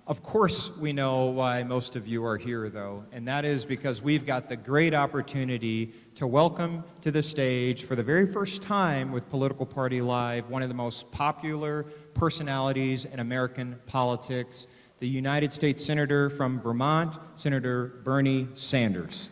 Of course, we know why most of you are here, though, and that is because we've got the great opportunity to welcome to the stage for the very first time with Political Party Live one of the most popular personalities in American politics, the United States Senator from Vermont, Senator Bernie Sanders.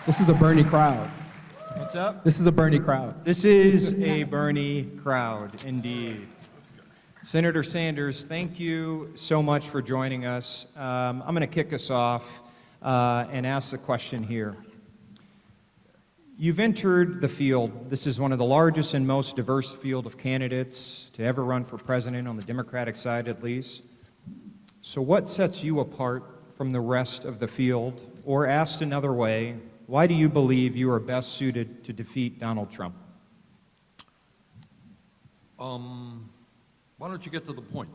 This is a Bernie crowd. What's up? This is a Bernie crowd. This is a Bernie crowd, indeed. Senator Sanders, thank you so much for joining us. I'm going to kick us off and ask the question here. You've entered the field. This is one of the largest and most diverse field of candidates to ever run for president, on the Democratic side at least. So what sets you apart from the rest of the field? Or asked another way, why do you believe you are best suited to defeat Donald Trump? Why don't you get to the point?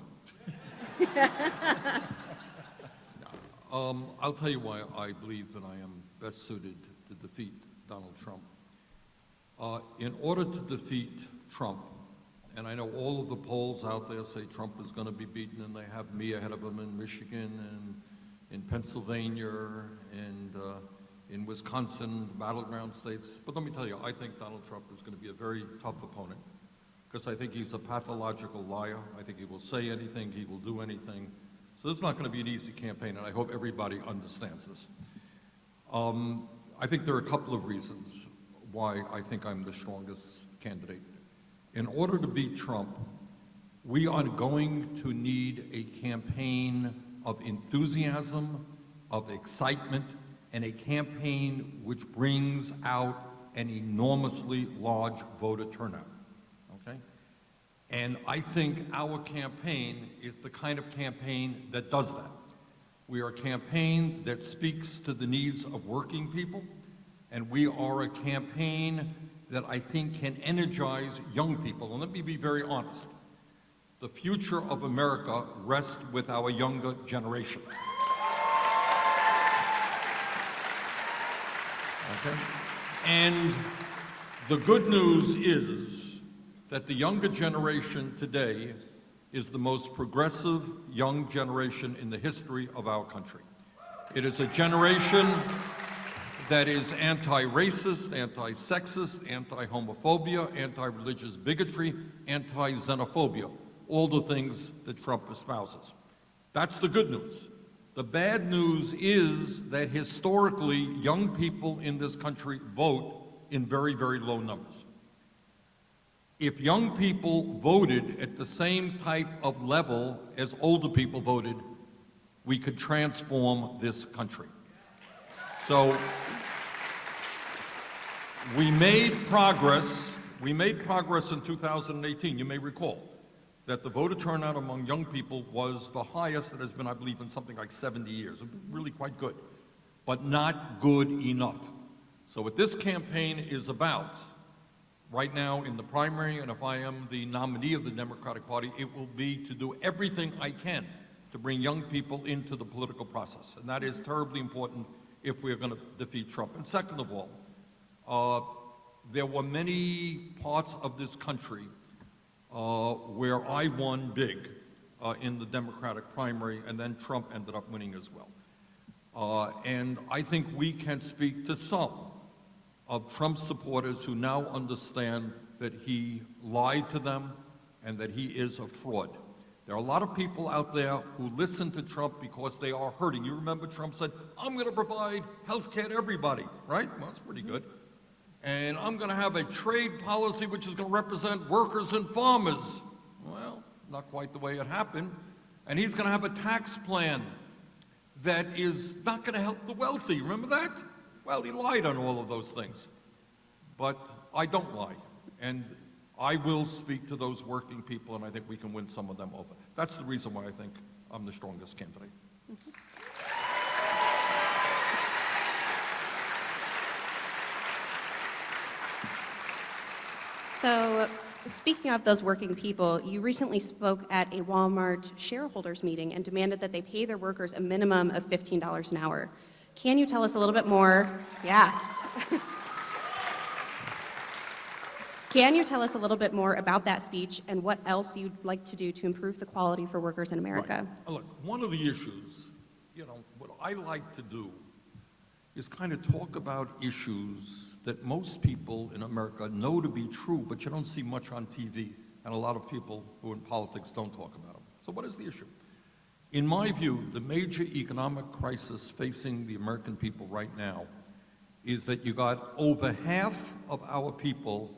I'll tell you why I believe that I am best suited to defeat Donald Trump. In order to defeat Trump, and I know all of the polls out there say Trump is going to be beaten, and they have me ahead of him in Michigan and in Pennsylvania and in Wisconsin, battleground states. But let me tell you, I think Donald Trump is going to be a very tough opponent because I think he's a pathological liar. I think he will say anything, he will do anything. So this is not going to be an easy campaign, and I hope everybody understands this. I think there are a couple of reasons why I think I'm the strongest candidate. In order to beat Trump, we are going to need a campaign of enthusiasm, of excitement, and a campaign which brings out an enormously large voter turnout, okay? And I think our campaign is the kind of campaign that does that. We are a campaign that speaks to the needs of working people, and we are a campaign that I think can energize young people. And let me be very honest. The future of America rests with our younger generation. Okay? And the good news is that the younger generation today is the most progressive young generation in the history of our country. It is a generation that is anti-racist, anti-sexist, anti-homophobia, anti-religious bigotry, anti-xenophobia, all the things that Trump espouses. That's the good news. The bad news is that historically, young people in this country vote in very, very low numbers. If young people voted at the same type of level as older people voted, we could transform this country. So we made progress. We made progress in 2018, you may recall, that the voter turnout among young people was the highest it has been, I believe, in something like 70 years. Really quite good, but not good enough. So what this campaign is about, right now in the primary, and if I am the nominee of the Democratic Party, it will be to do everything I can to bring young people into the political process. And that is terribly important if we're going to defeat Trump. And second of all, there were many parts of this country where I won big in the Democratic primary, and then Trump ended up winning as well. And I think we can speak to some of Trump's supporters who now understand that he lied to them and that he is a fraud. There are a lot of people out there who listen to Trump because they are hurting. You remember Trump said, I'm going to provide health care to everybody, right? Well, that's pretty good. And I'm going to have a trade policy which is going to represent workers and farmers. Well, not quite the way it happened. And he's going to have a tax plan that is not going to help the wealthy. Remember that? Well, he lied on all of those things. But I don't lie. And I will speak to those working people, and I think we can win some of them over. That's the reason why I think I'm the strongest candidate. So Speaking of those working people, you recently spoke at a Walmart shareholders meeting and demanded that they pay their workers a minimum of $15 an hour. Can you tell us a little bit more? Yeah. Can you tell us a little bit more about that speech and what else you'd like to do to improve the quality for workers in America? Right. Look, one of the issues, what I like to do is kind of talk about issues that most people in America know to be true, but you don't see much on TV, and a lot of people who are in politics don't talk about them. So what is the issue? In my view, the major economic crisis facing the American people right now is that you got over half of our people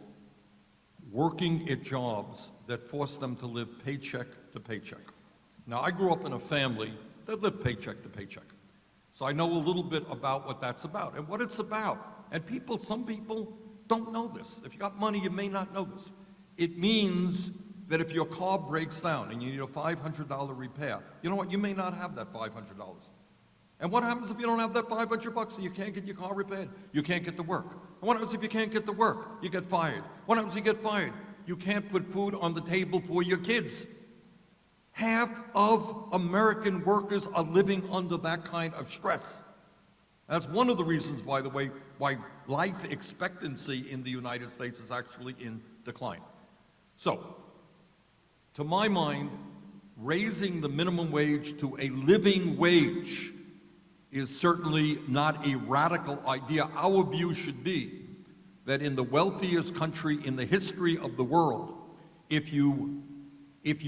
working at jobs that force them to live paycheck to paycheck. Now, I grew up in a family that lived paycheck to paycheck. So I know a little bit about what that's about and what it's about. And some people don't know this. If you got money, you may not know this. It means that if your car breaks down and you need a $500 repair, you know what? You may not have that $500. And what happens if you don't have that $500 and you can't get your car repaired? You can't get to work. And what happens if you can't get to work? You get fired. What happens if you get fired? You can't put food on the table for your kids. Half of American workers are living under that kind of stress. That's one of the reasons, by the way, why life expectancy in the United States is actually in decline. So, to my mind, raising the minimum wage to a living wage is certainly not a radical idea. Our view should be that in the wealthiest country in the history of the world, if you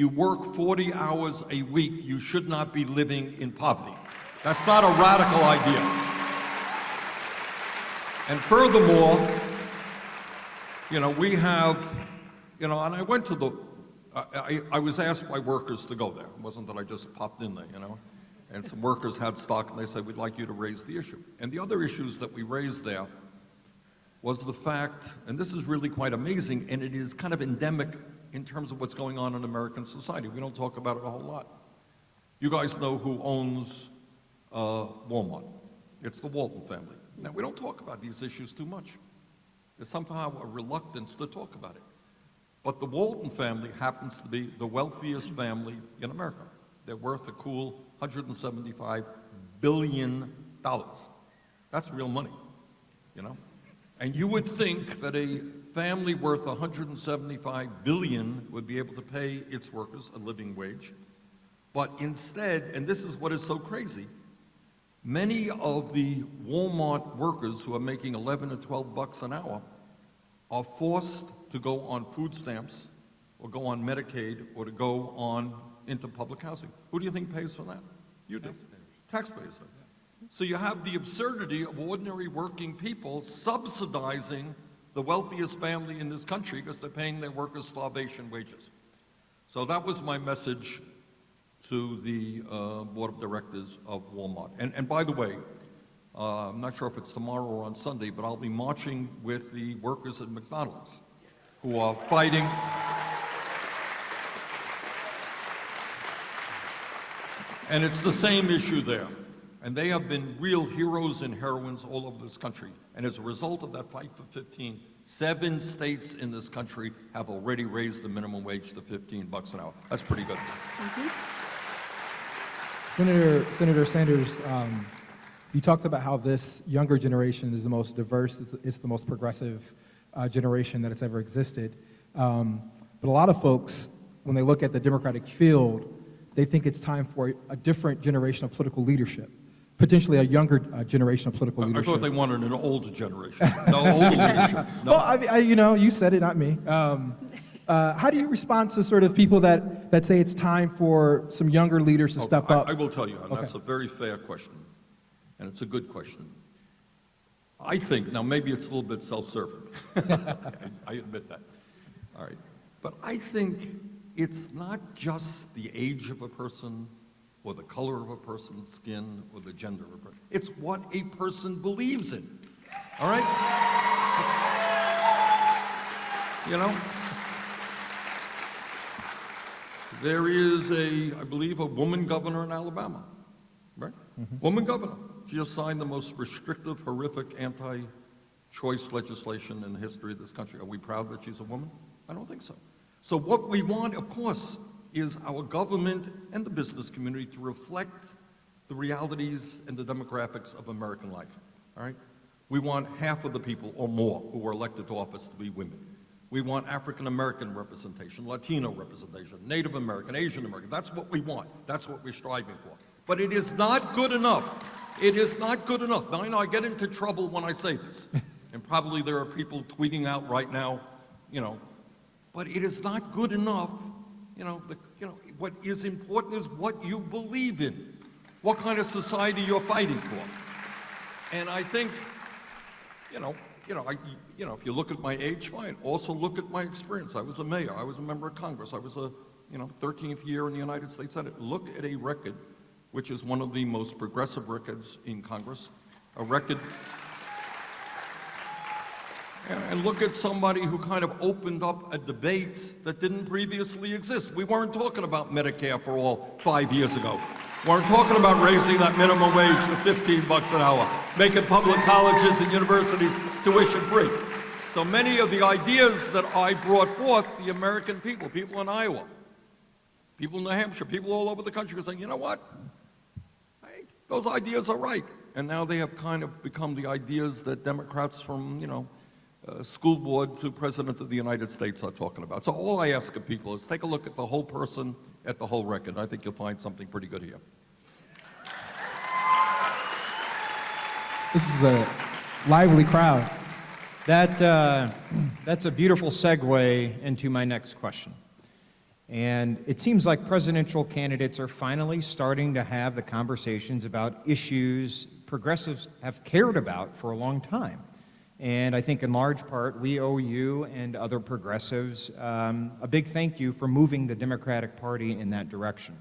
work 40 hours a week, you should not be living in poverty. That's not a radical idea. And furthermore, we have, and I went to I was asked by workers to go there. It wasn't that I just popped in there, And some workers had stock, and they said, we'd like you to raise the issue. And the other issues that we raised there was the fact, and this is really quite amazing, and it is kind of endemic in terms of what's going on in American society. We don't talk about it a whole lot. You guys know who owns Beaumont. It's the Walton family. Now, we don't talk about these issues too much. There's somehow a reluctance to talk about it. But the Walton family happens to be the wealthiest family in America. They're worth a cool $175 billion. That's real money, And you would think that a family worth $175 billion would be able to pay its workers a living wage. But instead, and this is what is so crazy, many of the Walmart workers who are making 11 or 12 bucks an hour are forced to go on food stamps or go on Medicaid or to go on into public housing. Who do you think pays for that? You do. Taxpayers do. So you have the absurdity of ordinary working people subsidizing the wealthiest family in this country because they're paying their workers starvation wages. So that was my message to the board of directors of Walmart. And by the way, I'm not sure if it's tomorrow or on Sunday, but I'll be marching with the workers at McDonald's who are fighting. And it's the same issue there. And they have been real heroes and heroines all over this country. And as a result of that fight for 15, 7 states in this country have already raised the minimum wage to 15 bucks an hour. That's pretty good. Senator Sanders, you talked about how this younger generation is the most diverse, it's the most progressive generation that it's ever existed. But a lot of folks, when they look at the Democratic field, they think it's time for a different generation of political leadership, potentially a younger generation of political leadership. I thought they wanted an older generation. No, older leadership. No. Well, you said it, not me. How do you respond to sort of people that say it's time for some younger leaders to step up? I will tell you, and that's a very fair question, and it's a good question. I think, now maybe it's a little bit self-serving. I admit that. All right. But I think it's not just the age of a person or the color of a person's skin or the gender of a person. It's what a person believes in. All right? There is I believe, a woman governor in Alabama, right? Mm-hmm. Woman governor. She has signed the most restrictive, horrific, anti-choice legislation in the history of this country. Are we proud that she's a woman? I don't think so. So what we want, of course, is our government and the business community to reflect the realities and the demographics of American life, all right? We want half of the people or more who are elected to office to be women. We want African American representation, Latino representation, Native American, Asian American. That's what we want. That's what we're striving for. But it is not good enough. It is not good enough. Now, I know I get into trouble when I say this, and probably there are people tweeting out right now, but it is not good enough. What is important is what you believe in, what kind of society you're fighting for. And I think, if you look at my age, fine. Also look at my experience. I was a mayor. I was a member of Congress. I was 13th year in the United States Senate. Look at a record, which is one of the most progressive records in Congress, a record. And look at somebody who kind of opened up a debate that didn't previously exist. We weren't talking about Medicare for all 5 years ago. We weren't talking about raising that minimum wage to $15 an hour, making public colleges and universities tuition free. So many of the ideas that I brought forth, the American people in Iowa, people in New Hampshire, people all over the country were saying, you know what? Hey, those ideas are right. And now they have kind of become the ideas that Democrats from, school board to President of the United States are talking about. So all I ask of people is take a look at the whole person, at the whole record. I think you'll find something pretty good here. This is a lively crowd. That's a beautiful segue into my next question. And it seems like presidential candidates are finally starting to have the conversations about issues progressives have cared about for a long time. And I think in large part, we owe you and other progressives a big thank you for moving the Democratic Party in that direction.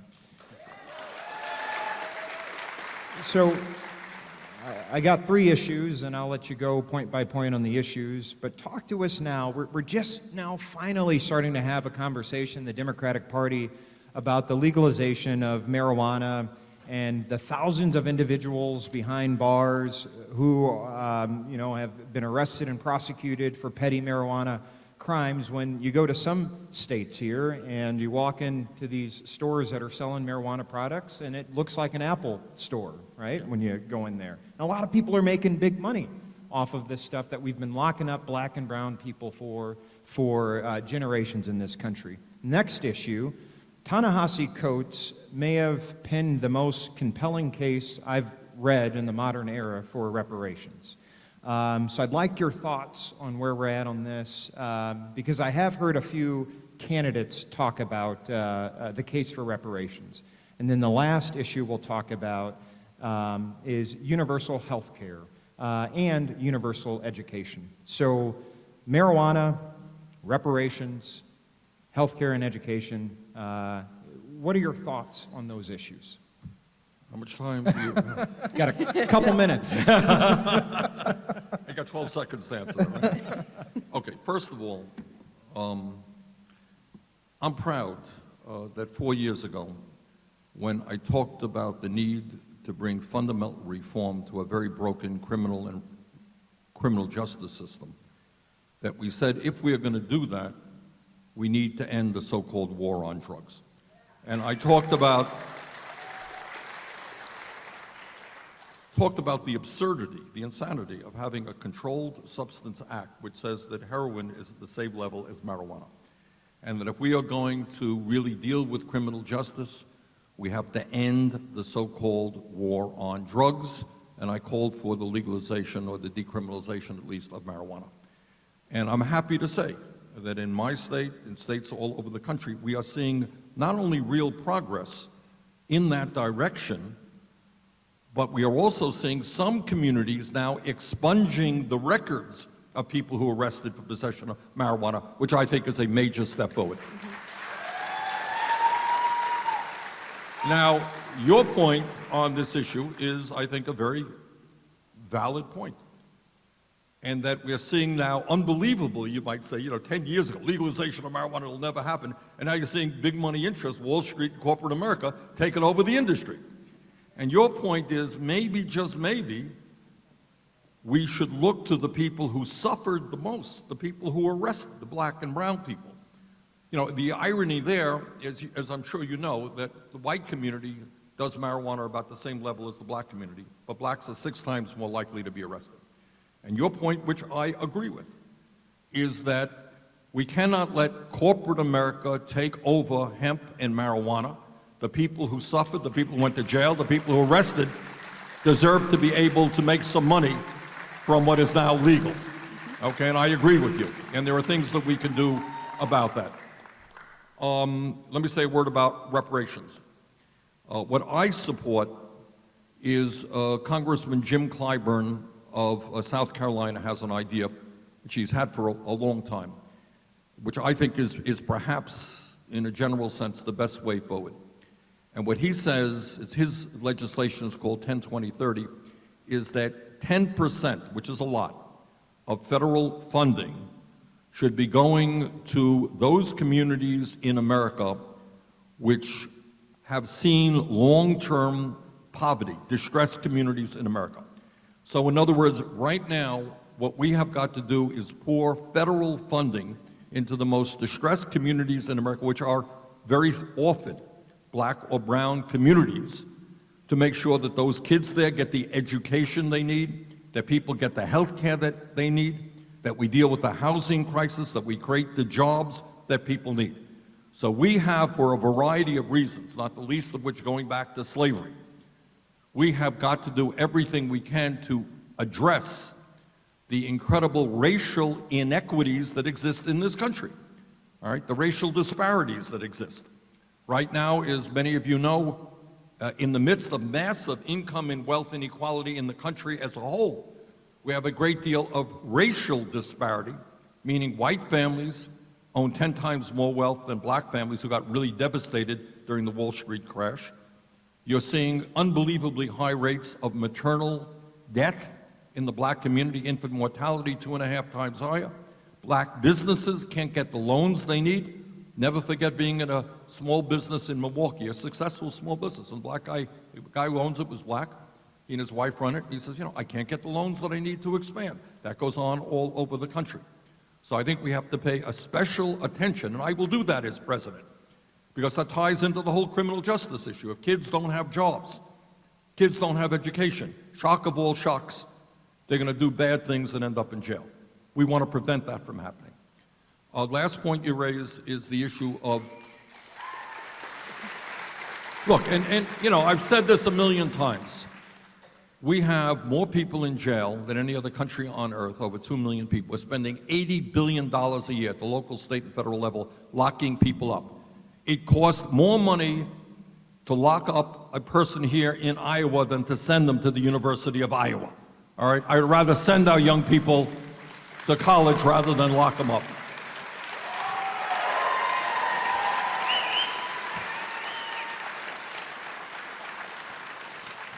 So I got 3 issues, and I'll let you go point by point on the issues, but talk to us now. We're just now finally starting to have a conversation in the Democratic Party about the legalization of marijuana and the thousands of individuals behind bars who, have been arrested and prosecuted for petty marijuana crimes. When you go to some states here and you walk into these stores that are selling marijuana products, and it looks like an Apple store, right, when you go in there. And a lot of people are making big money off of this stuff that we've been locking up black and brown people for generations in this country. Next issue, Ta-Nehisi Coates may have penned the most compelling case I've read in the modern era for reparations. So I'd like your thoughts on where we're at on this, because I have heard a few candidates talk about the case for reparations. And then the last issue we'll talk about is universal health care and universal education. So marijuana, reparations, health care and education. What are your thoughts on those issues? How much time do you have? Got a couple minutes. I got 12 seconds to answer that, right? Okay, first of all, I'm proud that 4 years ago, when I talked about the need to bring fundamental reform to a very broken criminal justice system, that we said if we are going to do that, we need to end the so-called war on drugs. And I talked about the absurdity, the insanity of having a Controlled Substance Act which says that heroin is at the same level as marijuana. And that if we are going to really deal with criminal justice, we have to end the so-called war on drugs. And I called for the legalization, or the decriminalization at least, of marijuana. And I'm happy to say that in my state, in states all over the country, we are seeing not only real progress in that direction, but we are also seeing some communities now expunging the records of people who are arrested for possession of marijuana, which I think is a major step forward. Now, your point on this issue is, I think, a very valid point. And that we're seeing now, unbelievably, you might say, 10 years ago, legalization of marijuana will never happen, and now you're seeing big money interests, Wall Street and corporate America, taking over the industry. And your point is, maybe, just maybe, we should look to the people who suffered the most, the people who were arrested, the black and brown people, You know, the irony there is, as I'm sure you know, that the white community does marijuana about the same level as the black community, but blacks are 6 times more likely to be arrested. And your point, which I agree with, is that we cannot let corporate America take over hemp and marijuana. The people who suffered, the people who went to jail, the people who were arrested deserve to be able to make some money from what is now legal. Okay, and I agree with you. And there are things that we can do about that. Let me say a word about reparations. What I support is Congressman Jim Clyburn of South Carolina has an idea, which he's had for a long time, which I think is perhaps, in a general sense, the best way forward. And what he says, it's his legislation is called 10-20-30, is that 10%, which is a lot, of federal funding should be going to those communities in America which have seen long-term poverty, distressed communities in America. So in other words, right now, what we have got to do is pour federal funding into the most distressed communities in America, which are very often black or brown communities, to make sure that those kids there get the education they need, that people get the health care that they need, that we deal with the housing crisis, that we create the jobs that people need. So we have, for a variety of reasons, not the least of which going back to slavery, we have got to do everything we can to address the incredible racial inequities that exist in this country, all right, the racial disparities that exist. Right now, as many of you know, in the midst of massive income and wealth inequality in the country as a whole, we have a great deal of racial disparity, meaning white families own 10 times more wealth than black families who got really devastated during the Wall Street crash. You're seeing unbelievably high rates of maternal death in the black community, infant mortality 2.5 times higher. Black businesses can't get the loans they need. Never forget being in a small business in Milwaukee, a successful small business, and the guy who owns it was black. He and his wife run it. He says, you know, I can't get the loans that I need to expand. That goes on all over the country. So I think we have to pay a special attention, and I will do that as president, because that ties into the whole criminal justice issue. If kids don't have jobs, kids don't have education, shock of all shocks, they're going to do bad things and end up in jail. We want to prevent that from happening. Last point you raise is the issue of, look, and you know, I've said this a million times. We have more people in jail than any other country on earth, over 2 million people. We're spending $80 billion a year at the local, state, and federal level locking people up. It costs more money to lock up a person here in Iowa than to send them to the University of Iowa. All right? I'd rather send our young people to college rather than lock them up.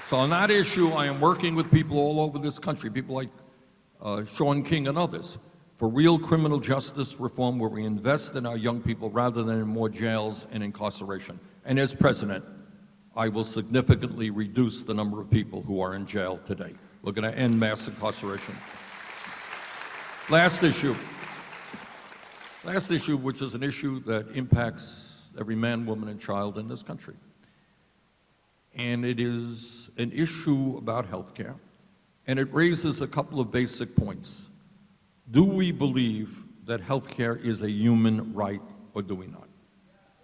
So on that issue, I am working with people all over this country, people like Sean King and others, for real criminal justice reform where we invest in our young people rather than in more jails and incarceration. And as president, I will significantly reduce the number of people who are in jail today. We're going to end mass incarceration. Last issue, which is an issue that impacts every man, woman, and child in this country. And it is an issue about health care, and it raises a couple of basic points. Do we believe that health care is a human right, or do we not?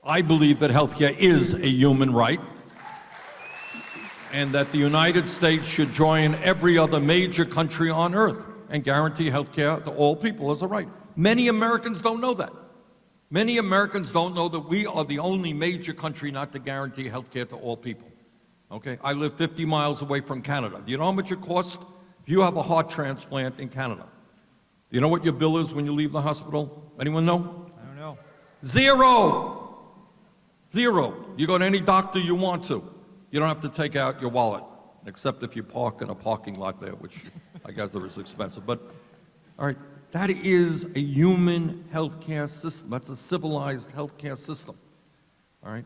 I believe that health care is a human right, and that the United States should join every other major country on earth and guarantee health care to all people as a right. Many Americans don't know that. Many Americans don't know that we are the only major country not to guarantee health care to all people. Okay, I live 50 miles away from Canada. Do you know how much it costs if you have a heart transplant in Canada? Do you know what your bill is when you leave the hospital? Anyone know? I don't know. Zero. Zero. You go to any doctor you want to. You don't have to take out your wallet, except if you park in a parking lot there, which I guess is expensive. But, all right, that is a human healthcare system. That's a civilized healthcare system. All right?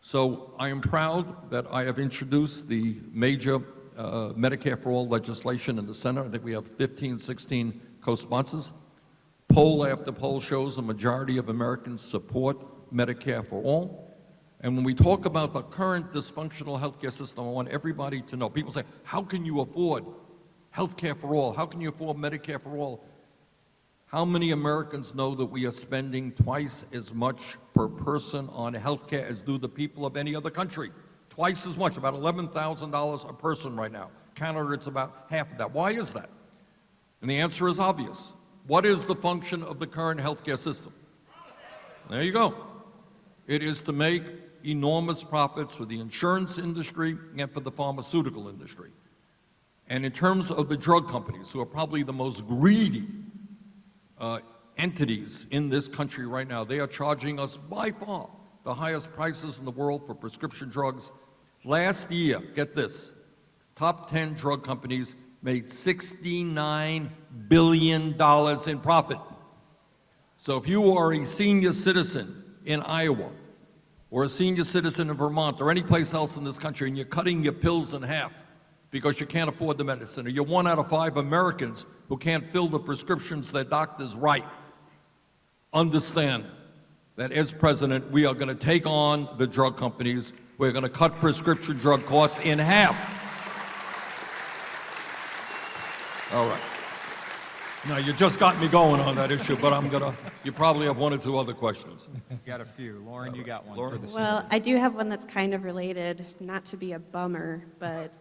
So I am proud that I have introduced the major Medicare for All legislation in the Senate. I think we have 15, 16 co-sponsors. Poll after poll shows a majority of Americans support Medicare for all. And when we talk about the current dysfunctional healthcare system, I want everybody to know. People say, how can you afford healthcare for all? How can you afford Medicare for all? How many Americans know that we are spending twice as much per person on healthcare as do the people of any other country? Twice as much, about $11,000 a person right now. Canada, it's about half of that. Why is that? And the answer is obvious. What is the function of the current healthcare system? There you go. It is to make enormous profits for the insurance industry and for the pharmaceutical industry. And in terms of the drug companies, who are probably the most greedy entities in this country right now, they are charging us by far the highest prices in the world for prescription drugs. Last year, get this, top 10 drug companies made $69 billion in profit. So if you are a senior citizen in Iowa, or a senior citizen in Vermont, or any place else in this country, and you're cutting your pills in half because you can't afford the medicine, or you're 1 out of 5 Americans who can't fill the prescriptions their doctors write, understand that as president, we are going to take on the drug companies. We're going to cut prescription drug costs in half. All right. Now, you just got me going on that issue, but you probably have 1 or 2 other questions. Got a few. Lauren, you got one Lauren? for the Well, I do have one that's kind of related, not to be a bummer, but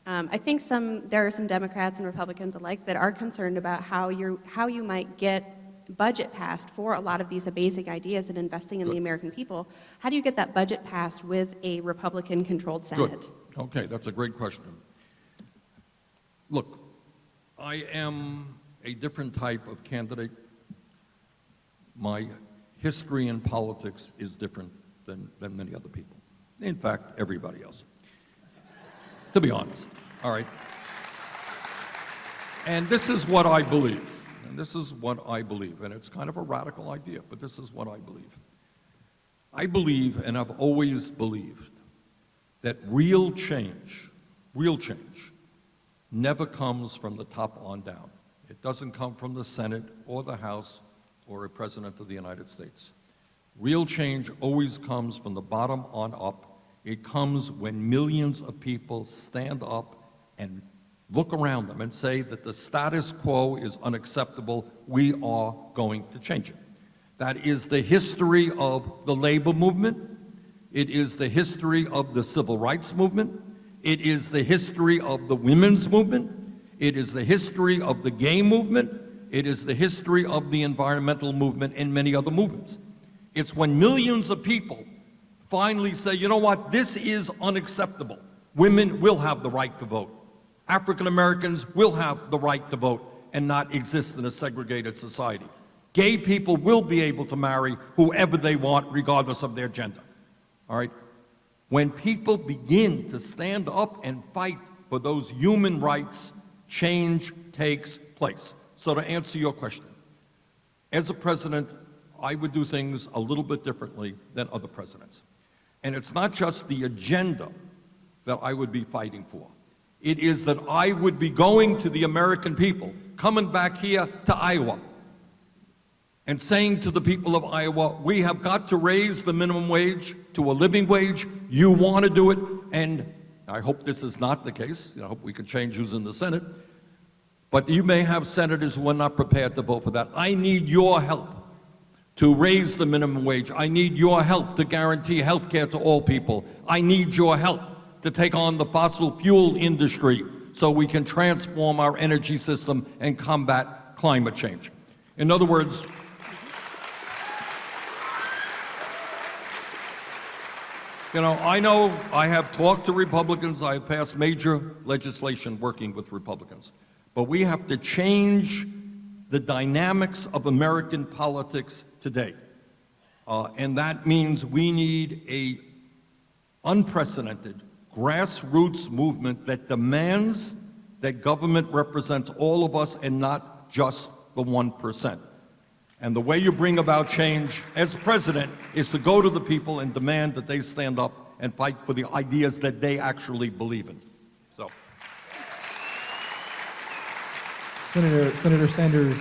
I think there are some Democrats and Republicans alike that are concerned about how you might get budget passed for a lot of these basic ideas and investing in the American people. How do you get that budget passed with a Republican-controlled Senate? Good. Okay, that's a great question. Look, I am a different type of candidate. My history in politics is different than many other people. In fact, everybody else, to be honest. All right. And this is what I believe. And this is what I believe. And it's kind of a radical idea, but this is what I believe. I believe, and I've always believed, that real change never comes from the top on down. It doesn't come from the Senate or the House or a President of the United States. Real change always comes from the bottom on up. It comes when millions of people stand up and look around them and say that the status quo is unacceptable. We are going to change it. That is the history of the labor movement. It is the history of the civil rights movement. It is the history of the women's movement. It is the history of the gay movement. It is the history of the environmental movement and many other movements. It's when millions of people finally say, you know what, this is unacceptable. Women will have the right to vote. African Americans will have the right to vote and not exist in a segregated society. Gay people will be able to marry whoever they want, regardless of their gender. All right? When people begin to stand up and fight for those human rights, change takes place. So to answer your question, as a president, I would do things a little bit differently than other presidents. And it's not just the agenda that I would be fighting for. It is that I would be going to the American people, coming back here to Iowa, and saying to the people of Iowa, we have got to raise the minimum wage to a living wage. You want to do it, and I hope this is not the case. I hope we can change who's in the Senate. But you may have senators who are not prepared to vote for that. I need your help to raise the minimum wage. I need your help to guarantee health care to all people. I need your help to take on the fossil fuel industry so we can transform our energy system and combat climate change. In other words, I know I have talked to Republicans, I have passed major legislation working with Republicans, but we have to change the dynamics of American politics today. And that means we need an unprecedented grassroots movement that demands that government represents all of us and not just the 1%. And the way you bring about change as president is to go to the people and demand that they stand up and fight for the ideas that they actually believe in. So, Senator Sanders,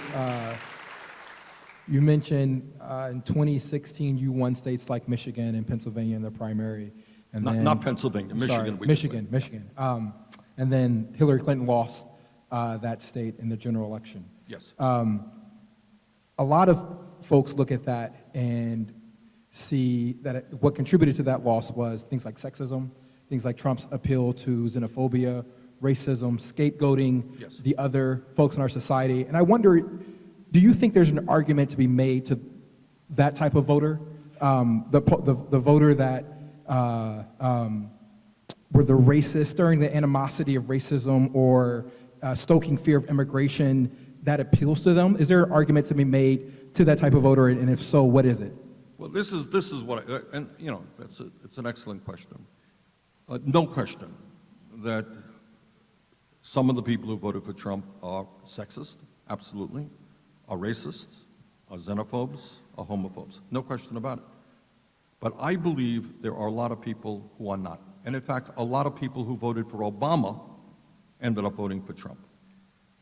You mentioned in 2016 you won states like Michigan and Pennsylvania in the primary. And Not Pennsylvania, Michigan. Sorry, we Michigan, Michigan. And then Hillary Clinton lost that state in the general election. Yes. A lot of folks look at that and see that what contributed to that loss was things like sexism, things like Trump's appeal to xenophobia, racism, scapegoating Yes. the other folks in our society. And I wonder, do you think there's an argument to be made to that type of voter, the voter that were the racist, stirring the animosity of racism or stoking fear of immigration that appeals to them? Is there an argument to be made to that type of voter, and if so, what is it? Well, this is what, and you know, it's an excellent question. No question that some of the people who voted for Trump are sexist, absolutely, are racist, are xenophobes, are homophobes. No question about it. But I believe there are a lot of people who are not. And in fact, a lot of people who voted for Obama ended up voting for Trump.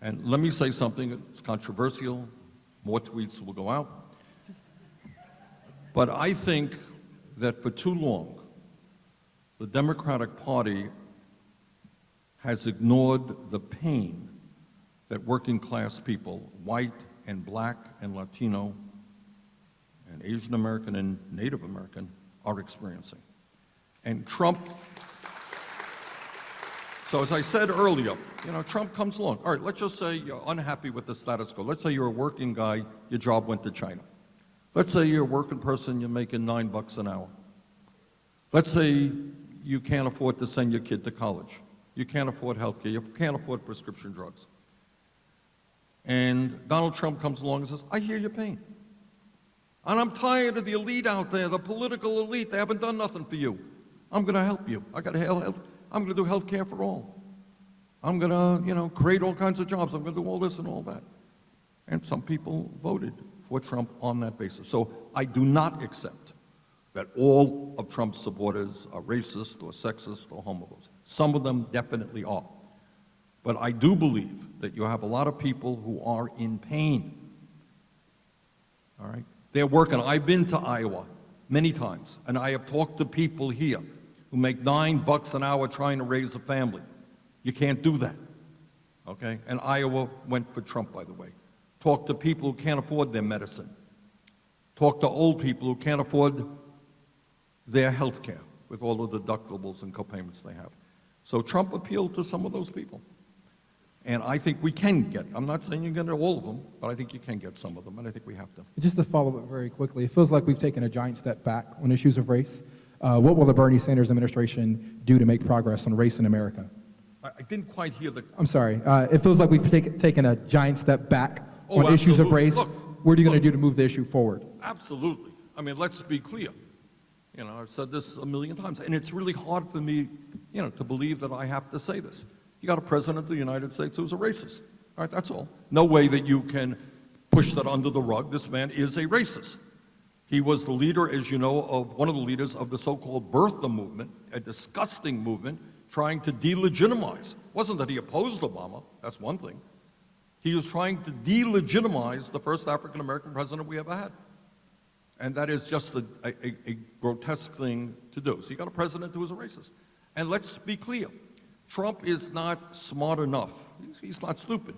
And let me say something, it's controversial, more tweets will go out. But I think that for too long, the Democratic Party has ignored the pain that working class people, white and black and Latino and Asian American and Native American, are experiencing. And Trump, so as I said earlier, you know, Trump comes along. All right, let's just say you're unhappy with the status quo. Let's say you're a working guy, your job went to China. Let's say you're a working person, you're making $9 an hour. Let's say you can't afford to send your kid to college. You can't afford health care, you can't afford prescription drugs. And Donald Trump comes along and says, I hear your pain. And I'm tired of the elite out there, the political elite, they haven't done nothing for you. I'm gonna help you. I'm gonna do health care for all. I'm gonna, you know, create all kinds of jobs. I'm gonna do all this and all that. And some people voted for Trump on that basis. So I do not accept that all of Trump's supporters are racist or sexist or homophobes. Some of them definitely are. But I do believe that you have a lot of people who are in pain. All right? They're working. I've been to Iowa many times, and I have talked to people here who make $9 an hour trying to raise a family. You can't do that. Okay? And Iowa went for Trump, by the way. Talk to people who can't afford their medicine. Talk to old people who can't afford their health care with all the deductibles and copayments they have. So Trump appealed to some of those people. And I think we can get, I'm not saying you can get all of them, but I think you can get some of them, and I think we have to. Just to follow up very quickly, it feels like we've taken a giant step back on issues of race. What will the Bernie Sanders administration do to make progress on race in America? I didn't quite hear the... I'm sorry. It feels like we've taken a giant step back on Oh, issues of absolutely. race. Look, What are you going to do to move the issue forward? Absolutely. I mean, let's be clear. You know, I've said this a million times, and it's really hard for me, you know, to believe that I have to say this. You got a president of the United States who's a racist. All right, that's all. No way that you can push that under the rug. This man is a racist. He was the leader, as you know, of one of the leaders of the so-called birther movement, a disgusting movement trying to delegitimize. It wasn't that he opposed Obama, that's one thing. He was trying to delegitimize the first African-American president we ever had. And that is just a grotesque thing to do. So you got a president who is a racist. And let's be clear, Trump is not smart enough. He's not stupid,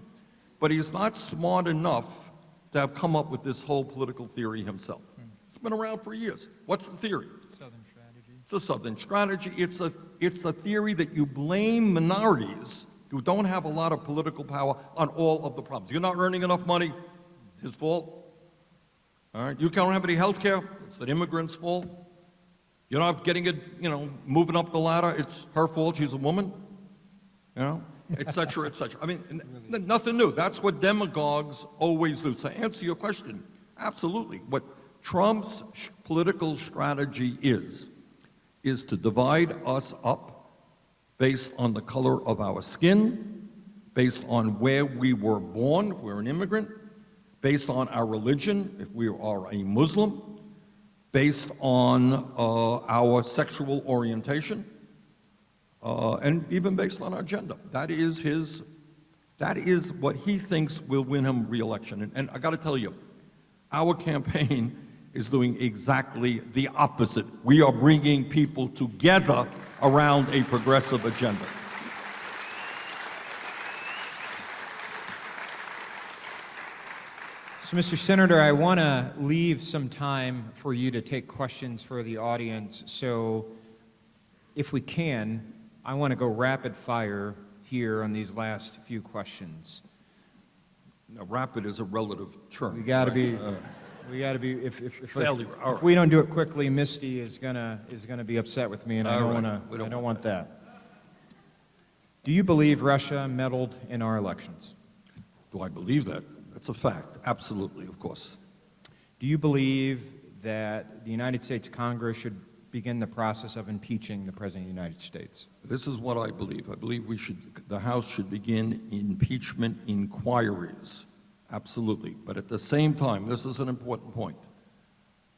but he's not smart enough to have come up with this whole political theory himself. It's been around for years. What's the theory? Southern strategy. It's a Southern strategy. It's a theory that you blame minorities who don't have a lot of political power on all of the problems. You're not earning enough money, it's his fault. All right, you don't have any health care, it's the immigrant's fault. You're not getting it, you know, moving up the ladder, it's her fault, she's a woman, you know, et cetera, et cetera. I mean, nothing new. That's what demagogues always do. To answer your question, absolutely. What Trump's political strategy is to divide us up based on the color of our skin, based on where we were born, if we're an immigrant, based on our religion, if we are a Muslim, based on our sexual orientation, and even based on our gender. That is what he thinks will win him re-election. And I got to tell you, Our campaign is doing exactly the opposite. We are bringing people together around a progressive agenda. So, Mr. Senator, I want to leave some time for you to take questions for the audience. So, if we can, I want to go rapid fire here on these last few questions. Now, rapid is a relative term. We got to right? be. If Failure. All if right. we don't do it quickly, Misty is gonna be upset with me, and I All don't right. We don't I don't want want that. Do you believe Russia meddled in our elections? Do I believe that? That's a fact. Absolutely, of course. Do you believe that the United States Congress should begin the process of impeaching the President of the United States? This is what I believe. I believe the House should begin impeachment inquiries. Absolutely. But at the same time, this is an important point.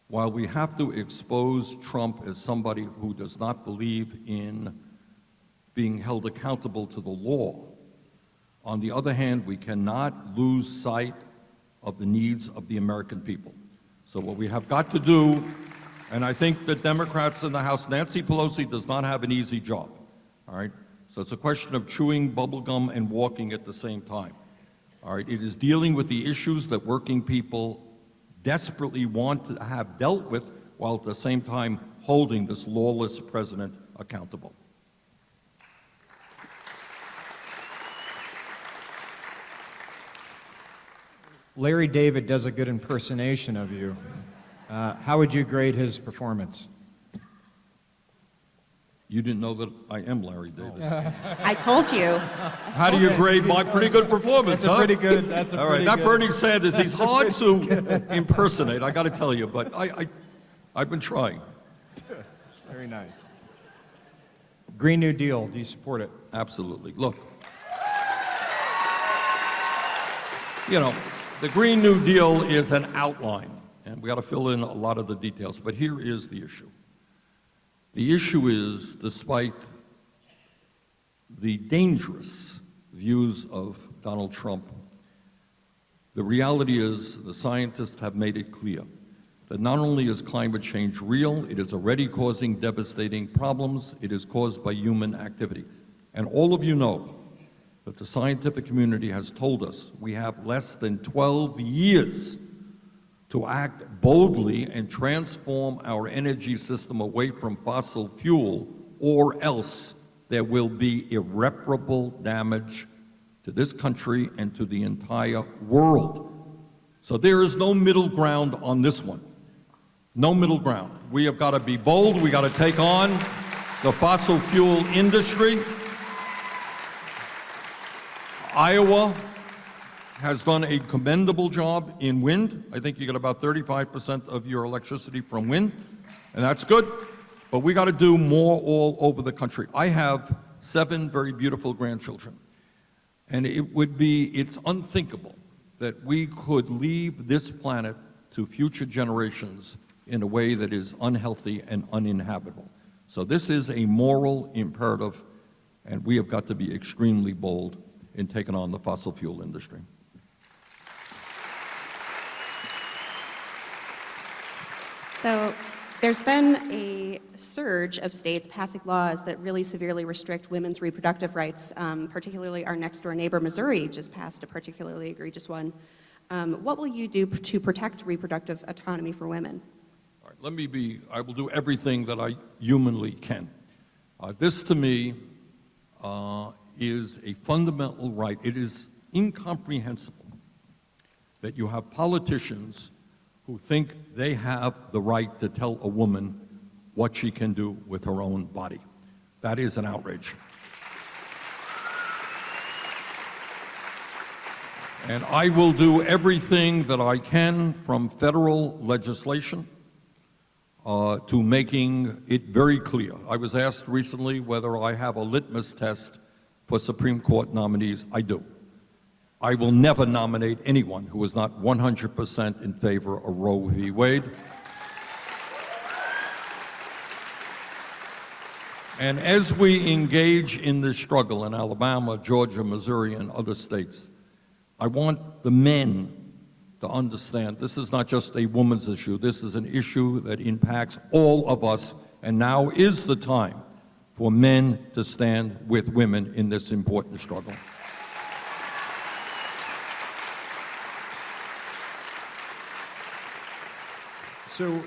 While we have to expose Trump as somebody who does not believe in being held accountable to the law, on the other hand, we cannot lose sight of the needs of the American people. So what we have got to do, and I think the Democrats in the House, Nancy Pelosi does not have an easy job, all right? So it's a question of chewing bubblegum and walking at the same time, all right? It is dealing with the issues that working people desperately want to have dealt with, while at the same time holding this lawless president accountable. Larry David does a good impersonation of you. How would you grade his performance? You didn't know that I am Larry David. I told you. How do you grade my pretty good performance, That's huh? a pretty good. That's a All right, pretty that good. Bernie Sanders, he's hard to impersonate, I got to tell you, but I've been trying. Very nice. Green New Deal. Do you support it? Absolutely. Look, you know, the Green New Deal is an outline, and we got to fill in a lot of the details, but here is the issue. The issue is, despite the dangerous views of Donald Trump, the reality is the scientists have made it clear that not only is climate change real, it is already causing devastating problems. It is caused by human activity. And all of you know that the scientific community has told us we have less than 12 years to act boldly and transform our energy system away from fossil fuel, or else there will be irreparable damage to this country and to the entire world. So there is no middle ground on this one. No middle ground. We have got to be bold. We got to take on the fossil fuel industry. Iowa has done a commendable job in wind. I think you get about 35% of your electricity from wind, and that's good. But we got to do more all over the country. I have 7 very beautiful grandchildren, and it's unthinkable that we could leave this planet to future generations in a way that is unhealthy and uninhabitable. So this is a moral imperative, and we have got to be extremely bold in taking on the fossil fuel industry. So there's been a surge of states passing laws that really severely restrict women's reproductive rights. Particularly our next door neighbor, Missouri, just passed a particularly egregious one. What will you do to protect reproductive autonomy for women? All right, I will do everything that I humanly can. This to me is a fundamental right. It is incomprehensible that you have politicians who think they have the right to tell a woman what she can do with her own body. That is an outrage. And I will do everything that I can, from federal legislation to making it very clear. I was asked recently whether I have a litmus test for Supreme Court nominees. I do. I will never nominate anyone who is not 100% in favor of Roe v. Wade. And as we engage in this struggle in Alabama, Georgia, Missouri, and other states, I want the men to understand this is not just a woman's issue. This is an issue that impacts all of us, and now is the time for men to stand with women in this important struggle. So,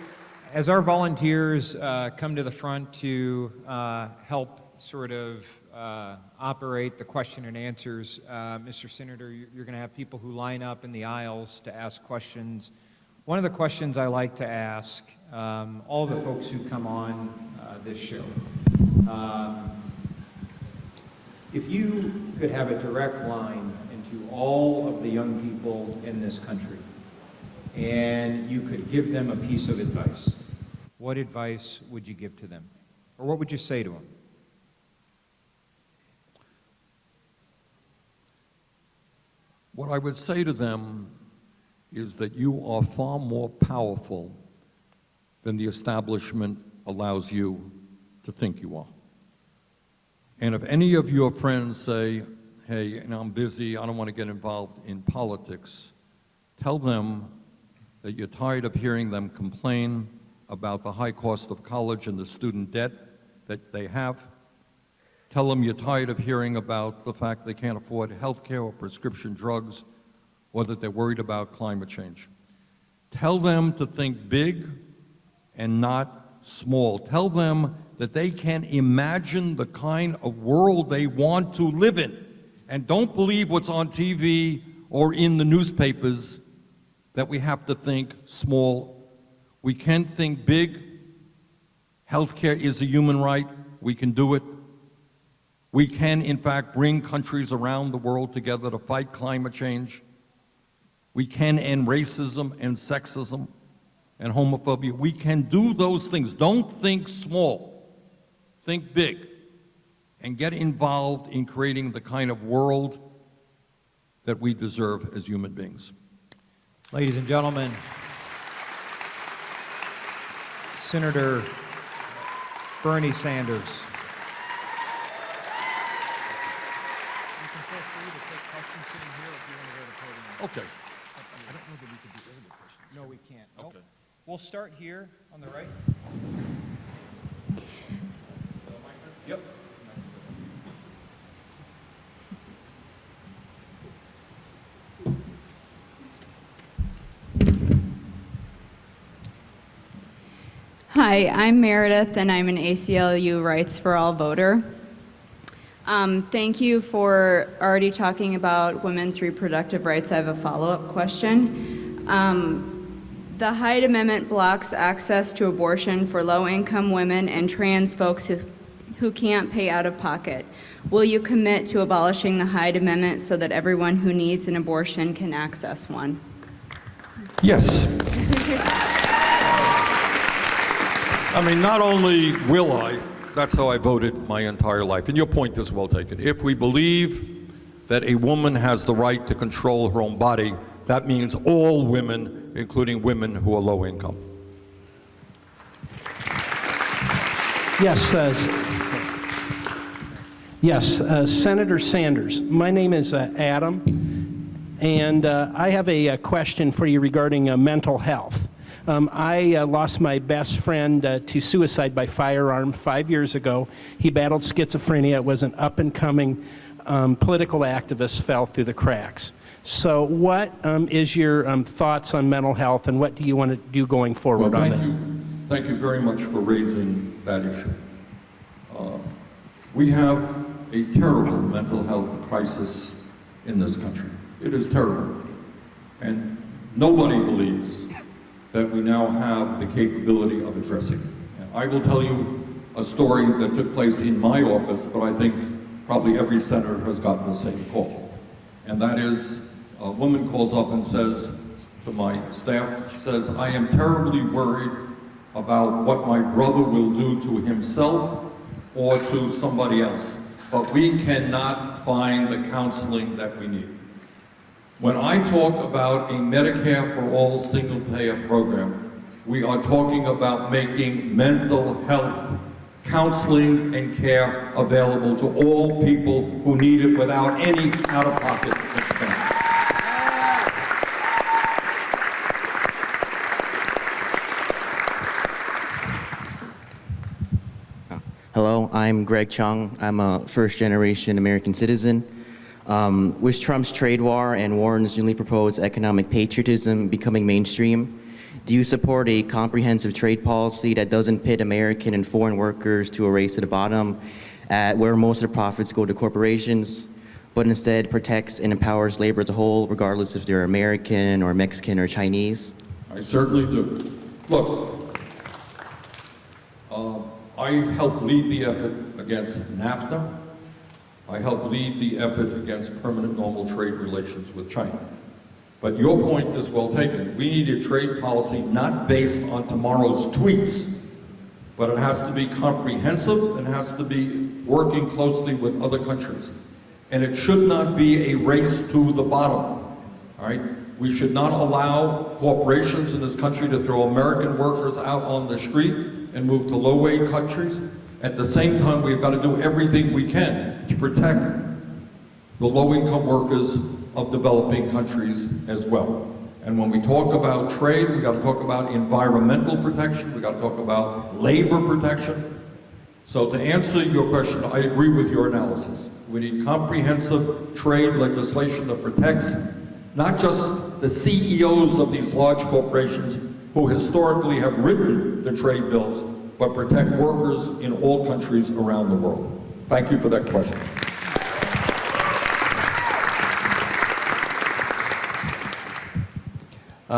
as our volunteers come to the front to help sort of operate the question and answers, Mr. Senator, you're going to have people who line up in the aisles to ask questions. One of the questions I like to ask all the folks who come on this show, if you could have a direct line into all of the young people in this country, and you could give them a piece of advice, what advice would you give to them? Or what would you say to them? What I would say to them is that you are far more powerful than the establishment allows you to think you are. And if any of your friends say, hey, you know, I'm busy, I don't want to get involved in politics, tell them that you're tired of hearing them complain about the high cost of college and the student debt that they have. Tell them you're tired of hearing about the fact they can't afford health care or prescription drugs, or that they're worried about climate change. Tell them to think big and not small. Tell them that they can imagine the kind of world they want to live in. And don't believe what's on TV or in the newspapers, that we have to think small. We can think big. Healthcare is a human right. We can do it. We can, in fact, bring countries around the world together to fight climate change. We can end racism and sexism and homophobia. We can do those things. Don't think small. Think big. And get involved in creating the kind of world that we deserve as human beings. Ladies and gentlemen, Senator Bernie Sanders. You can feel free to take questions sitting here if you want to go to the podium. Okay. I don't know that we can do all the questions. No, we can't. Okay. Nope. We'll start here on the right. Yep. Hi, I'm Meredith, and I'm an ACLU Rights for All voter. Thank you for already talking about women's reproductive rights. I have a follow-up question. The Hyde Amendment blocks access to abortion for low-income women and trans folks who can't pay out of pocket. Will you commit to abolishing the Hyde Amendment so that everyone who needs an abortion can access one? Yes. I mean, not only will I, that's how I voted my entire life. And your point is well taken. If we believe that a woman has the right to control her own body, that means all women, including women who are low income. Yes, Senator Sanders. My name is Adam, and I have a question for you regarding mental health. I lost my best friend to suicide by firearm 5 years ago. He battled schizophrenia, was an up-and-coming political activist, fell through the cracks. So what is your thoughts on mental health, and what do you want to do going forward on that? Thank you very much for raising that issue. We have a terrible mental health crisis in this country. It is terrible. And nobody believes that we now have the capability of addressing it. And I will tell you a story that took place in my office, but I think probably every senator has gotten the same call. And that is, a woman calls up and says to my staff, she says, I am terribly worried about what my brother will do to himself or to somebody else, but we cannot find the counseling that we need. When I talk about a Medicare for All single-payer program, we are talking about making mental health counseling and care available to all people who need it without any out-of-pocket expense. Hello, I'm Greg Chung. I'm a first-generation American citizen. With Trump's trade war and Warren's newly proposed economic patriotism becoming mainstream, do you support a comprehensive trade policy that doesn't pit American and foreign workers to a race to the bottom, where most of the profits go to corporations, but instead protects and empowers labor as a whole, regardless if they're American or Mexican or Chinese? I certainly do. Look, I helped lead the effort against NAFTA. I helped lead the effort against permanent normal trade relations with China. But your point is well taken. We need a trade policy not based on tomorrow's tweets, but it has to be comprehensive and has to be working closely with other countries. And it should not be a race to the bottom, all right? We should not allow corporations in this country to throw American workers out on the street and move to low-wage countries. At the same time, we've got to do everything we can to protect the low-income workers of developing countries as well. And when we talk about trade, we've got to talk about environmental protection, we've got to talk about labor protection. So to answer your question, I agree with your analysis. We need comprehensive trade legislation that protects not just the CEOs of these large corporations who historically have written the trade bills, but protect workers in all countries around the world. Thank you for that question.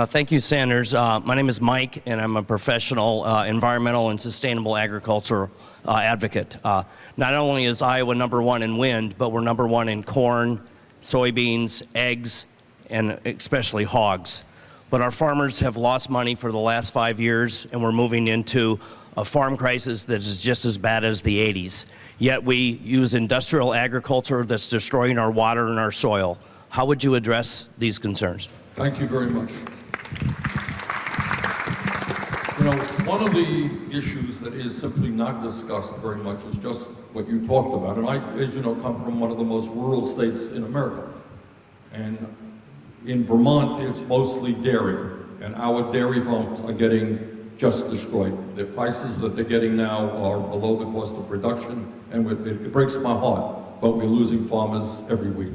Thank you, Senators. My name is Mike, and I'm a professional environmental and sustainable agriculture advocate. Not only is Iowa #1 in wind, but we're #1 in corn, soybeans, eggs, and especially hogs. But our farmers have lost money for the last 5 years, and we're moving into a farm crisis that is just as bad as the 80s. Yet we use industrial agriculture that's destroying our water and our soil. How would you address these concerns? Thank you very much. You know, one of the issues that is simply not discussed very much is just what you talked about. And I, as you know, come from one of the most rural states in America. And in Vermont, it's mostly dairy. And our dairy farms are getting just destroyed. The prices that they're getting now are below the cost of production. And it breaks my heart, but we're losing farmers every week.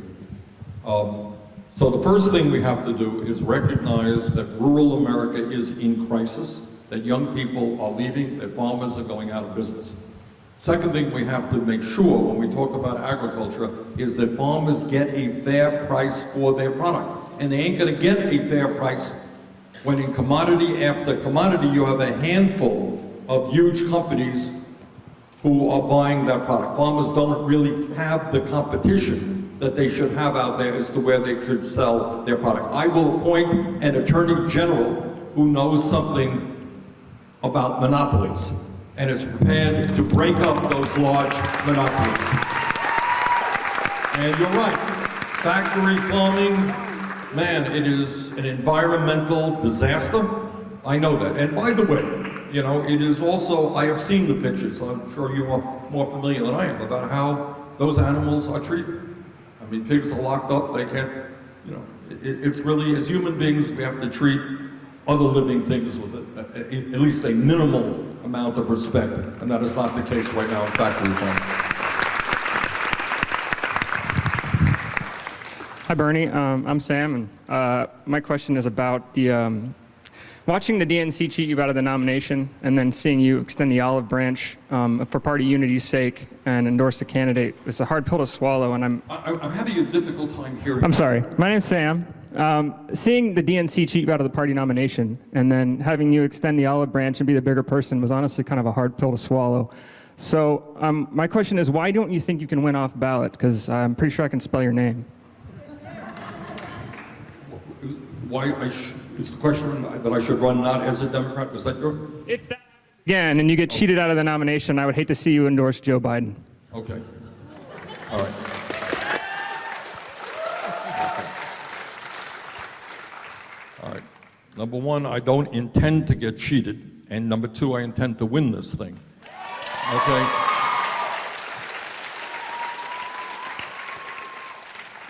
So the first thing we have to do is recognize that rural America is in crisis, that young people are leaving, that farmers are going out of business. Second thing we have to make sure when we talk about agriculture is that farmers get a fair price for their product. And they ain't gonna get a fair price when in commodity after commodity you have a handful of huge companies who are buying that product. Farmers don't really have the competition that they should have out there as to where they should sell their product. I will appoint an attorney general who knows something about monopolies and is prepared to break up those large monopolies. And you're right, factory farming, man, it is an environmental disaster. I know that. And by the way, you know, it is also, I have seen the pictures, I'm sure you are more familiar than I am, about how those animals are treated. I mean, pigs are locked up, they can't, you know, it's really, as human beings, we have to treat other living things with at least a minimal amount of respect, and that is not the case right now in factory farming. Hi, Bernie. I'm Sam, and my question is about the watching the DNC cheat you out of the nomination, and then seeing you extend the olive branch for party unity's sake and endorse a candidate. It's a hard pill to swallow, and I'm having a difficult time hearing. I'm sorry. My name's Sam. Seeing the DNC cheat you out of the party nomination, and then having you extend the olive branch and be the bigger person was honestly kind of a hard pill to swallow. So my question is, why don't you think you can win off ballot? Because I'm pretty sure I can spell your name. Is the question that I should run not as a Democrat? Was that your? If that again, and you get cheated out of the nomination, I would hate to see you endorse Joe Biden. Okay. All right. All right. Number one, I don't intend to get cheated. And number two, I intend to win this thing. Okay?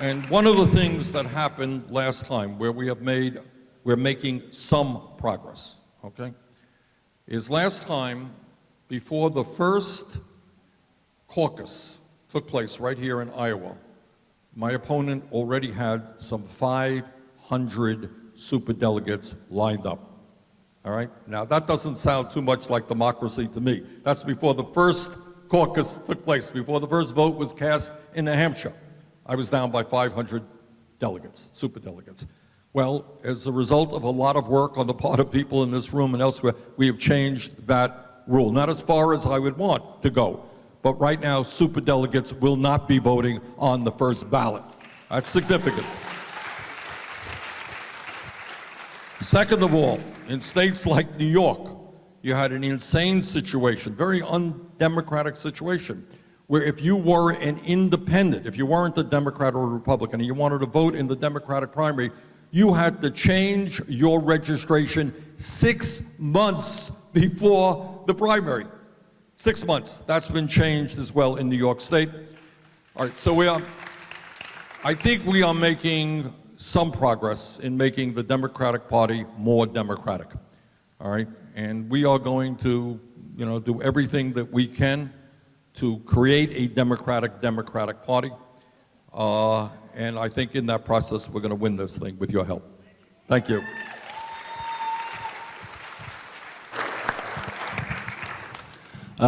And one of the things that happened last time where we're making some progress, okay, is last time, before the first caucus took place right here in Iowa, my opponent already had some 500 superdelegates lined up. All right? Now, that doesn't sound too much like democracy to me. That's before the first caucus took place, before the first vote was cast in New Hampshire. I was down by 500 delegates, superdelegates. Well, as a result of a lot of work on the part of people in this room and elsewhere, we have changed that rule. Not as far as I would want to go, but right now, superdelegates will not be voting on the first ballot. That's significant. Second of all, in states like New York, you had an insane situation, very undemocratic situation, where if you were an independent, if you weren't a Democrat or a Republican, and you wanted to vote in the Democratic primary, you had to change your registration 6 months before the primary. 6 months. That's been changed as well in New York State. All right, so I think we are making some progress in making the Democratic Party more democratic. All right, and we are going to, do everything that we can to create a Democratic Party. And I think in that process, we're going to win this thing with your help. Thank you.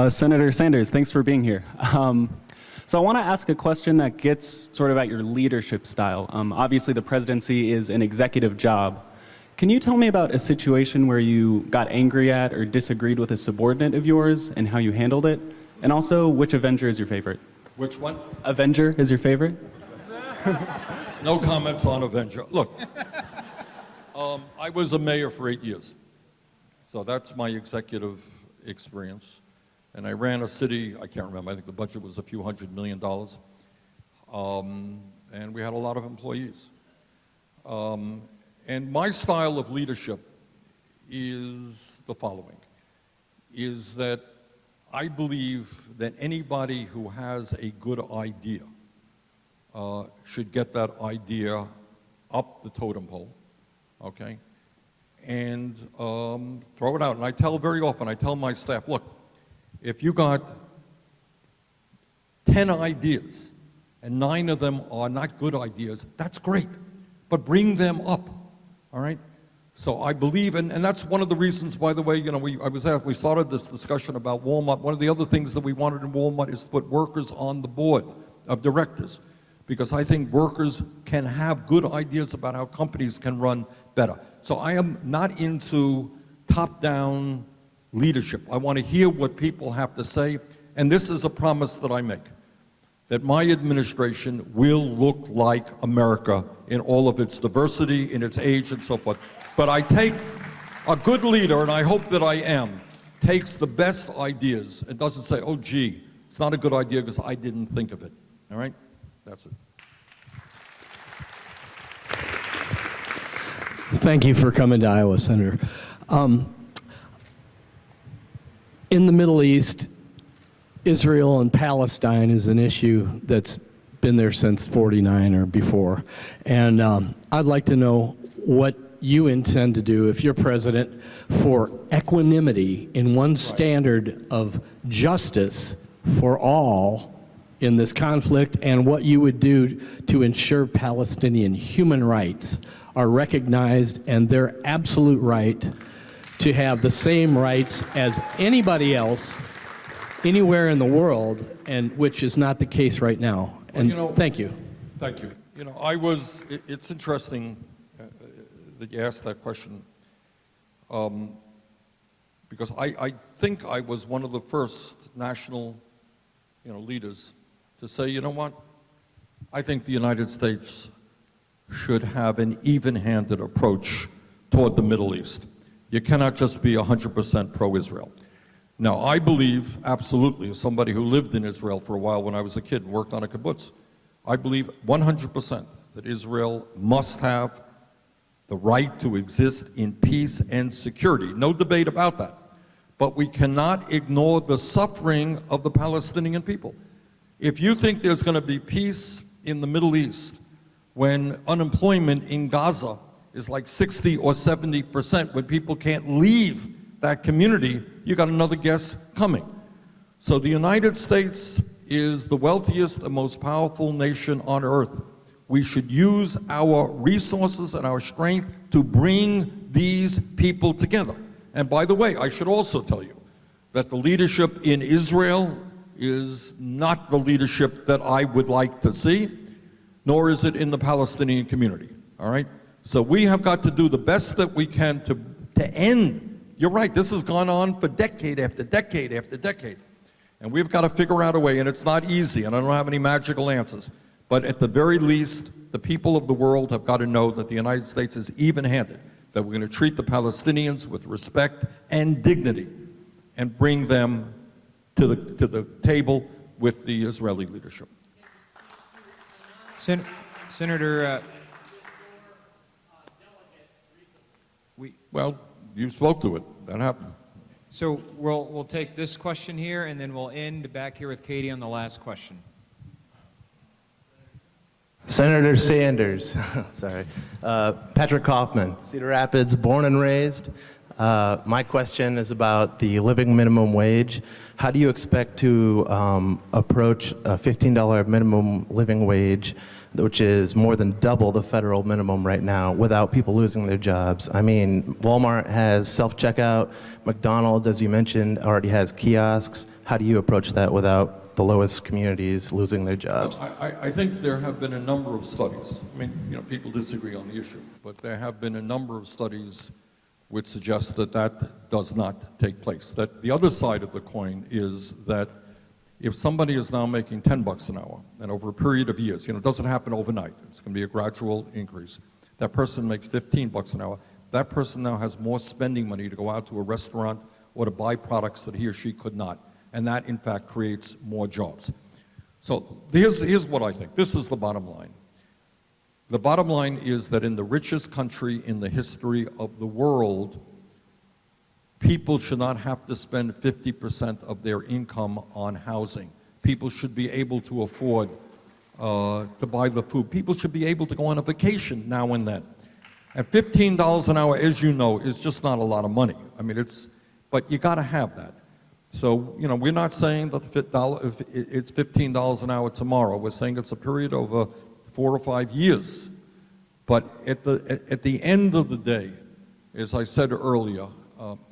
Senator Sanders, thanks for being here. So I want to ask a question that gets sort of at your leadership style. Obviously, the presidency is an executive job. Can you tell me about a situation where you got angry at or disagreed with a subordinate of yours and how you handled it? And also, which Avenger is your favorite? Which one? Avenger is your favorite? No comments on Avenger. Look, I was a mayor for 8 years, so that's my executive experience. And I ran a city, I can't remember, I think the budget was a few $100 million. And we had a lot of employees. And my style of leadership is the following, is that I believe that anybody who has a good idea should get that idea up the totem pole, okay? And throw it out. And I tell very often, I tell my staff, look, if you got 10 ideas and 9 of them are not good ideas, that's great, but bring them up, all right? So I believe, and that's one of the reasons, by the way, we started this discussion about Walmart. One of the other things that we wanted in Walmart is to put workers on the board of directors, because I think workers can have good ideas about how companies can run better. So I am not into top-down leadership. I want to hear what people have to say, and this is a promise that I make, that my administration will look like America in all of its diversity, in its age, and so forth. But I take a good leader, and I hope that I am, takes the best ideas and doesn't say, oh, gee, it's not a good idea because I didn't think of it. All right? That's it. Thank you for coming to Iowa, Senator. In the Middle East, Israel and Palestine is an issue that's been there since '49 or before. And I'd like to know what you intend to do, if you're president, for equanimity in one standard of justice for all in this conflict, and what you would do to ensure Palestinian human rights are recognized and their absolute right to have the same rights as anybody else anywhere in the world, and which is not the case right now. And thank you. Thank you. It's interesting that you asked that question, because I think I was one of the first national, leaders to say, you know what, I think the United States should have an even-handed approach toward the Middle East. You cannot just be 100% pro-Israel. Now, I believe, absolutely, as somebody who lived in Israel for a while when I was a kid and worked on a kibbutz, I believe 100% that Israel must have the right to exist in peace and security. No debate about that. But we cannot ignore the suffering of the Palestinian people. If you think there's going to be peace in the Middle East when unemployment in Gaza is like 60 or 70%, when people can't leave that community, you got another guess coming. So the United States is the wealthiest and most powerful nation on earth. We should use our resources and our strength to bring these people together. And by the way, I should also tell you that the leadership in Israel is not the leadership that I would like to see, nor is it in the Palestinian community, all right? So we have got to do the best that we can to end. You're right, this has gone on for decade after decade after decade. And we've got to figure out a way, and it's not easy, and I don't have any magical answers. But at the very least, the people of the world have got to know that the United States is even-handed, that we're going to treat the Palestinians with respect and dignity and bring them to the table with the Israeli leadership. Senator, Well, you spoke to it. That happened. so we'll take this question here, and then we'll end back here with Katie on the last question. Senator Sanders, sorry. Patrick Kaufman, Cedar Rapids, born and raised. My question is about the living minimum wage. How do you expect to approach a $15 minimum living wage, which is more than double the federal minimum right now, without people losing their jobs? I mean, Walmart has self-checkout. McDonald's, as you mentioned, already has kiosks. How do you approach that without the lowest communities losing their jobs? I think there have been a number of studies. I mean, people disagree on the issue, but there have been a number of studies which suggest that that does not take place. That the other side of the coin is that if somebody is now making $10 an hour, and over a period of years, it doesn't happen overnight, it's going to be a gradual increase, that person makes $15 an hour, that person now has more spending money to go out to a restaurant or to buy products that he or she could not. And that, in fact, creates more jobs. So here's what I think. This is the bottom line. The bottom line is that in the richest country in the history of the world, people should not have to spend 50% of their income on housing. People should be able to afford to buy the food. People should be able to go on a vacation now and then. And $15 an hour, as you know, is just not a lot of money. I mean, but you got to have that. So, we're not saying that if it's $15 an hour tomorrow. We're saying it's a period over 4 or 5 years. But at the end of the day, as I said earlier,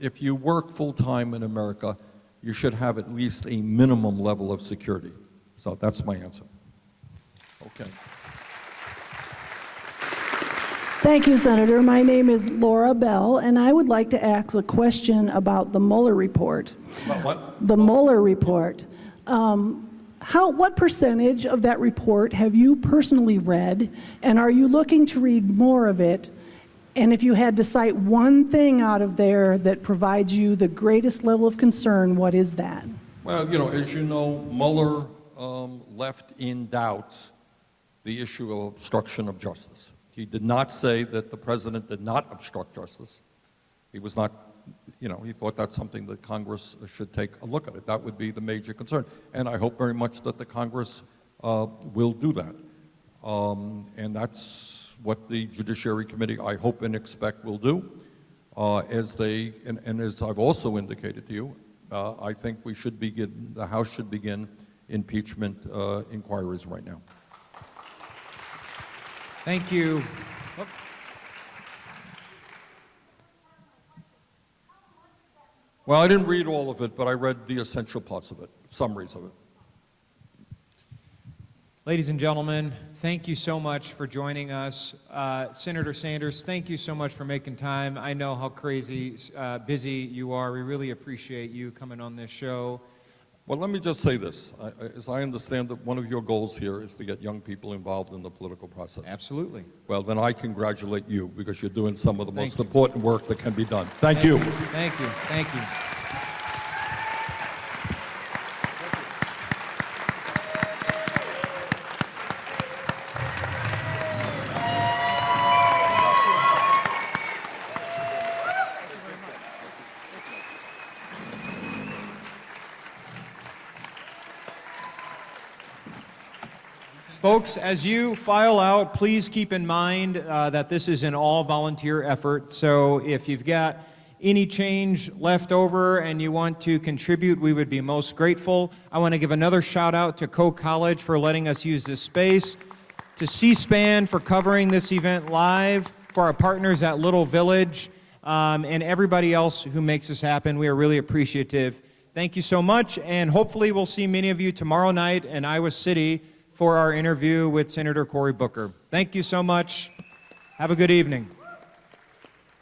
if you work full-time in America, you should have at least a minimum level of security. So that's my answer. Okay. Thank you, Senator. My name is Laura Bell, and I would like to ask a question about the Mueller report. About what? The Mueller report. What percentage of that report have you personally read, and are you looking to read more of it? And if you had to cite one thing out of there that provides you the greatest level of concern, what is that? Well, as you know, Mueller left in doubt the issue of obstruction of justice. He did not say that the president did not obstruct justice. He was not, he thought that's something that Congress should take a look at it. That would be the major concern. And I hope very much that the Congress will do that. And that's what the Judiciary Committee, I hope and expect, will do. And as I've also indicated to you, I think the House should begin impeachment inquiries right now. Thank you. Well, I didn't read all of it, but I read the essential parts of it, summaries of it. Ladies and gentlemen, thank you so much for joining us. Senator Sanders, thank you so much for making time. I know how crazy busy you are. We really appreciate you coming on this show. Well, let me just say this. As I understand that one of your goals here is to get young people involved in the political process. Absolutely. Well, then I congratulate you because you're doing some of the most important work that can be done. Thank you. Thank you. Thank you. Folks, as you file out, please keep in mind that this is an all-volunteer effort. So if you've got any change left over and you want to contribute, we would be most grateful. I want to give another shout out to Coe College for letting us use this space, to C-SPAN for covering this event live, for our partners at Little Village, and everybody else who makes this happen. We are really appreciative. Thank you so much, and hopefully we'll see many of you tomorrow night in Iowa City for our interview with Senator Cory Booker. Thank you so much. Have a good evening.